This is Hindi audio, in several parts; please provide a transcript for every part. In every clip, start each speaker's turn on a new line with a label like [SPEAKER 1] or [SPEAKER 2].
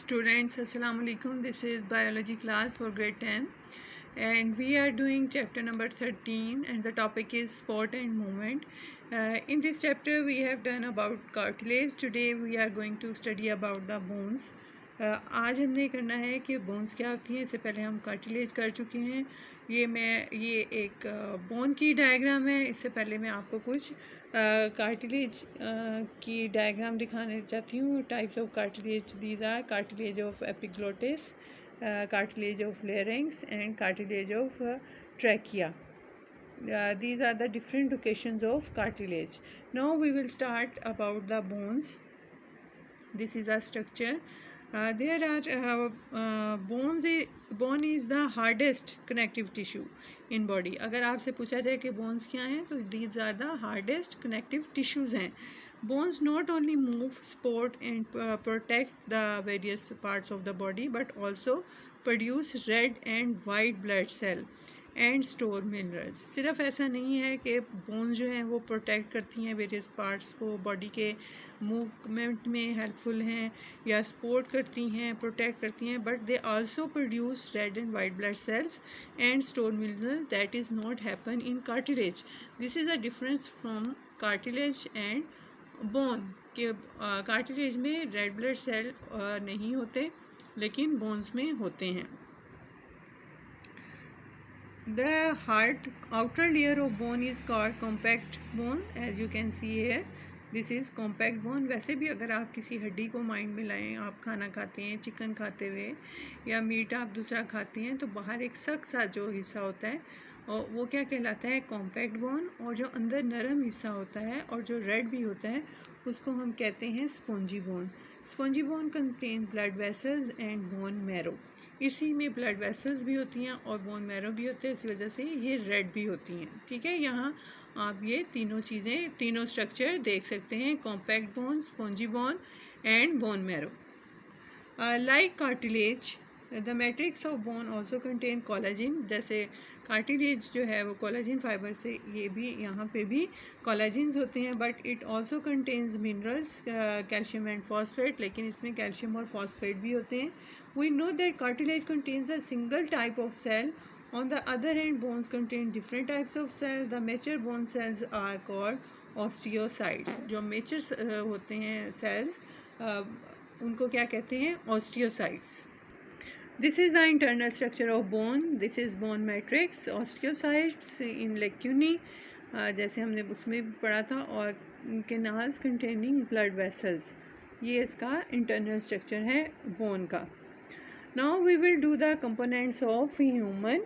[SPEAKER 1] Students, Assalamu alaikum. This is biology class for grade 10 and we are doing chapter number 13 and the topic is sport and movement. In this chapter we have done about cartilage. Today we are going to study about the bones. आज हमने करना है कि बोन्स क्या होती हैं. इससे पहले हम कार्टिलेज कर चुके हैं. ये एक बोन की डायग्राम है. इससे पहले मैं आपको कुछ कार्टिलेज की डायग्राम दिखाने चाहती हूँ. Types of cartilage these are cartilage of epiglottis, cartilage of larynx and cartilage of trachea. These are the different locations of cartilage. Now we will start about the bones. This is a structure. There are bone is the hardest connective tissue in body. अगर आपसे पूछा जाए कि bones क्या हैं तो these are the hardest connective tissues हैं. Bones not only move, support and protect the various parts of the body but also produce red and white blood cell and store minerals. सिर्फ ऐसा नहीं है कि बोन्स जो हैं वो प्रोटेक्ट करती हैं वेरियस पार्ट्स को, बॉडी के मूवमेंट में हेल्पफुल हैं या सपोर्ट करती हैं, प्रोटेक्ट करती हैं, but they also produce red and white blood cells and store mineral that is not happen in cartilage. This is a difference from cartilage and bone के कार्टिलेज में रेड ब्लड सेल नहीं होते लेकिन बोन्स में होते हैं. The hard outer layer of bone is called compact bone. As you can see here, this is compact bone. वैसे भी अगर आप किसी हड्डी को माइंड में लाएं, आप खाना खाते हैं, चिकन खाते हुए या मीट आप दूसरा खाते हैं तो बाहर एक सख्त सा जो हिस्सा होता है और वो क्या कहलाता है, कॉम्पैक्ट बोन. और जो अंदर नरम हिस्सा होता है और जो रेड भी होता है उसको हम कहते हैं spongy bone. Spongy bone contain blood vessels and bone marrow. इसी में ब्लड वेसल्स भी होती हैं और बोन मैरो भी होते हैं, इसी वजह से ये रेड भी होती हैं. ठीक है, यहाँ आप ये तीनों स्ट्रक्चर देख सकते हैं, compact bone, spongy bone and bone marrow. Like cartilage the matrix of bone also contain collagen. जैसे कार्टिलेज जो है वो कोलाजिन फाइबर से, ये भी यहाँ पे भी कोलाजिन्स होते हैं, but it also contains minerals, calcium and phosphate, लेकिन इसमें कैल्शियम और फॉस्फेट भी होते हैं. We know that cartilage contains a single type of cell. On the other hand, bones contain different types of cells. The mature bone cells are called osteocytes. जो mature होते हैं cells, उनको क्या कहते हैं, osteocytes. This is the internal structure of bone. This is bone matrix. Osteocytes in lacunae, जैसे हमने उसमें भी पढ़ा था, और canals containing blood vessels. ये इसका internal structure है bone का. Now we will do the components of human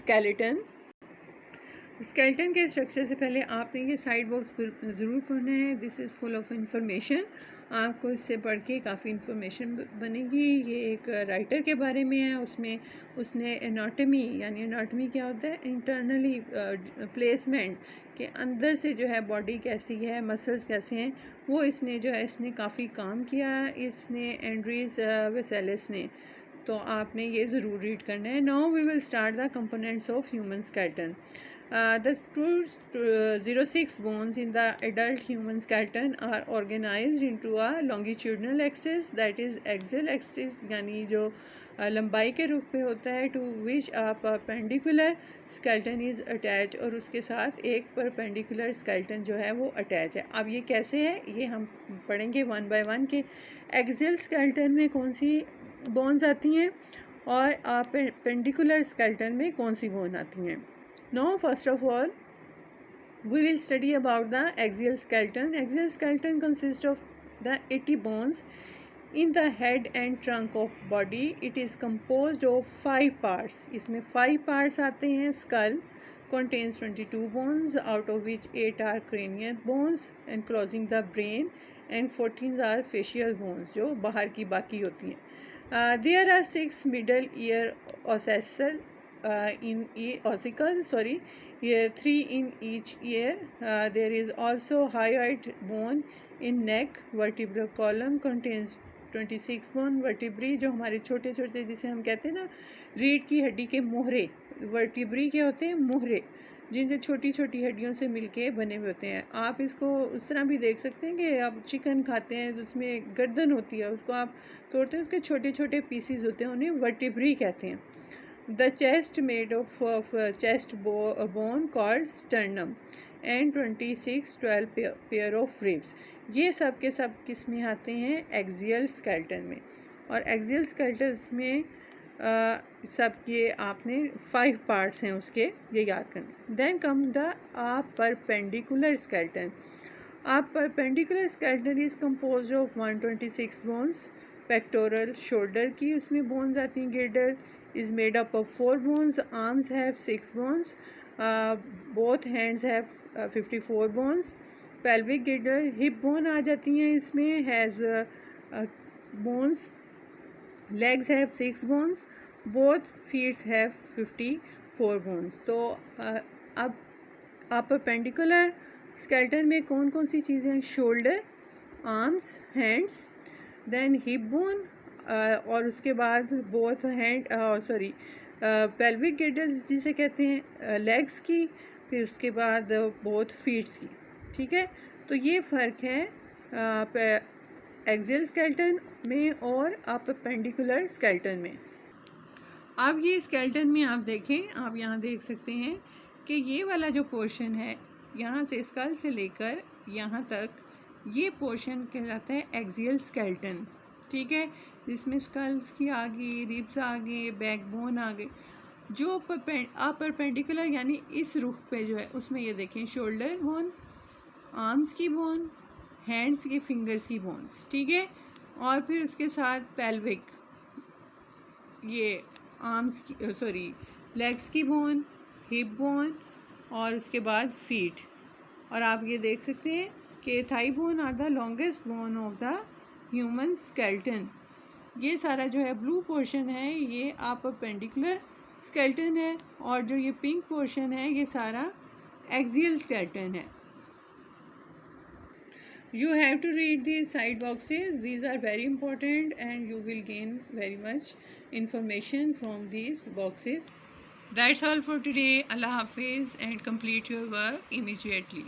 [SPEAKER 1] skeleton. Skeleton के स्ट्रक्चर से पहले आपने ये साइड बॉक्स ज़रूर पढ़ना है. This is full of information. आपको इससे पढ़ के काफ़ी इंफॉर्मेशन बनेगी. ये एक राइटर के बारे में है. उसने एनाटमी, यानी एनाटमी क्या होता है, इंटरनली प्लेसमेंट के अंदर से जो है बॉडी कैसी है, मसल्स कैसे हैं, वो इसने काफ़ी काम किया. इसने एंड्रीज वेसेलिस ने. तो आपने ये ज़रूर रीड करना है. Now we will start the components of human skeleton. The 206 bones in the adult human skeleton are organized into a longitudinal axis, that is axial axis, यानी जो लंबाई के रुख पे होता है, to which a perpendicular skeleton is attached, और उसके साथ एक perpendicular skeleton जो है वो attach है. अब ये कैसे है ये हम पढ़ेंगे वन बाय वन के axial skeleton में कौन सी बोन्स आती हैं और perpendicular skeleton में कौन सी बोन आती हैं. Now, first of all, we will study about the axial skeleton. Axial skeleton consists of the 80 bones in the head and trunk of body. It is composed of 5 parts. इसमें 5 parts आते हैं. Skull contains 22 bones, out of which 8 are cranial bones enclosing the brain, and 14 are facial bones जो बाहर की बाकी होती हैं. There are 6 middle ear ossicles. In ossicles, 3 in each ear. There is also hyoid bone in neck. Vertebral column contains 26 bone. Vertebrae जो हमारे छोटे छोटे, जिसे हम कहते हैं ना रीढ़ की हड्डी के मोहरे, वर्टिब्री क्या होते हैं, मोहरे. जिनसे छोटी छोटी हड्डियों से मिलके बने हुए होते हैं। आप इसको उस तरह भी देख सकते हैं कि आप चिकन खाते हैं तो उसमें गर्दन होती है, उसको आप तोड़ते हैं, उसके छोटे छोटे पीसीज होते हैं, उन्हें वर्टिब्री कहते हैं। The chest made of chest bone called sternum and 12 pair of ribs. ये सब के सब किस में आते हैं? एक्सियल स्केलेटन में। और एक्सियल स्केलेटन में सब ये आपने 5 पार्ट्स हैं उसके, ये याद करना। Then come the perpendicular skeleton. Perpendicular skeleton is composed of 126 bones. Pectoral shoulder की उसमें बोन्स आती हैं। गिर्डर is made up of 4 bones. Arms have 6 bones. Both hands have 54 bones. Pelvic girdle, hip bone आ जाती हैं इसमें, has bones. Legs have 6 bones. Both feet have 54 bones. तो अब परपेंडिकुलर स्केलेटन में कौन कौन सी चीज़ें हैं? Shoulder, arms, hands, then hip bone, और उसके बाद बोथ हैंड पेल्विक गिर्डल जिसे कहते हैं लेग्स की, फिर उसके बाद बोथ फीट्स की। ठीक है, तो ये फ़र्क है एक्सियल स्केलेटन में और परपेंडिकुलर स्केलेटन में। अब ये स्केलेटन में आप देखें, आप यहाँ देख सकते हैं कि ये वाला जो पोर्शन है, यहाँ से स्कल से लेकर यहाँ तक, ये पोर्शन कहलाता है एक्सियल स्केलेटन। ठीक है, जिसमें स्कल्स की आ गई, रिब्स आ गए, बैकबोन आ गए। जो परपेंडिकुलर यानी इस रुख पे जो है, उसमें ये देखें शोल्डर बोन, आर्म्स की बोन, हैंड्स के फिंगर्स की बोन्स। ठीक है, और फिर उसके साथ पेल्विक, ये आर्म्स की लेग्स की बोन, हिप बोन, और उसके बाद फीट। और आप ये देख सकते हैं कि thigh bone are the longest bone of the human skeleton. ये सारा जो है ब्लू पोर्शन है, ये परपेंडिकुलर स्केलेटन है, और जो ये पिंक पोर्शन है, ये सारा एक्सियल स्केलेटन है। You have to read these side boxes. These are very important and you will gain very much information from these boxes. That's all for today. Allah Hafiz and complete your work immediately.